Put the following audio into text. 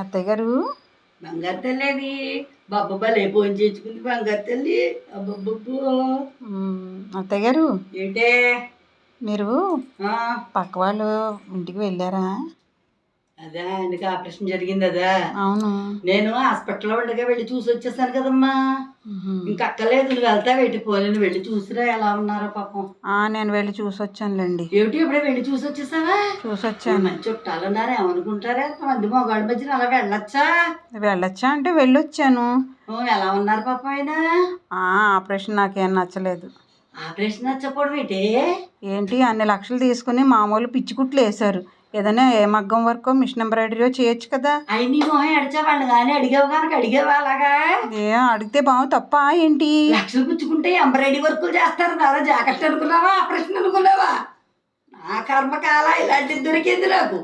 అత్తయ్య గారు. బంగారు తల్లి అది బాబు భలే ఫోన్ చేసుకుంది బంగారు తల్లి. అబ్బబ్బబ్బో. అత్తయ్య గారు, ఏంటే మీరు పక్క వాళ్ళు ఇంటికి వెళ్ళారా? అదా ఆయనకి ఆపరేషన్ జరిగింది అదా. అవును. నేను హాస్పిటల్లో ఉండగా వెళ్ళి చూసి వచ్చేసాను కదమ్మా. ఇంకా అక్కలేదు, నువ్వు వెళ్తావు ఏంటి? పోలేను, వెళ్ళి చూసిరా ఎలా ఉన్నారో పాపం. నేను వెళ్ళి చూసి వచ్చానులేండి. ఏమిటి ఎప్పుడే వెళ్ళి చూసి వచ్చేసావా? చూసి వచ్చాను. మంచి చుట్టాలు ఉన్నారు, ఏమనుకుంటారా? మంది మగాడి మధ్యన అలా వెళ్ళొచ్చా అంటే వెళ్ళొచ్చాను. ఎలా ఉన్నారు పాపం ఆయన? ఆపరేషన్ నాకేం నచ్చలేదు. ఆపరేషన్ నచ్చకపోవడం ఏంటి, అన్ని లక్షలు తీసుకుని మామూలు పిచ్చికుట్లు వేశారు. ఏదైనా ఏ మగ్గం వర్క్ మిషన్ ఎంబ్రాయిడరీ చేయొచ్చు కదా. అయి నీ మొహం అడిచావాళ్ళు కానీ అడిగావు కనుక అడిగేవా అలాగా? అడిగితే బాగు తప్ప ఏంటి? లక్షలు పుచ్చుకుంటే ఎంబ్రాయిడరీ వర్కులు చేస్తారు కదా. జాకెట్ అనుకున్నావా, ఆపరేషన్ అనుకున్నావా? నా కర్మకాల ఇలాంటిది దొరికింది నాకు.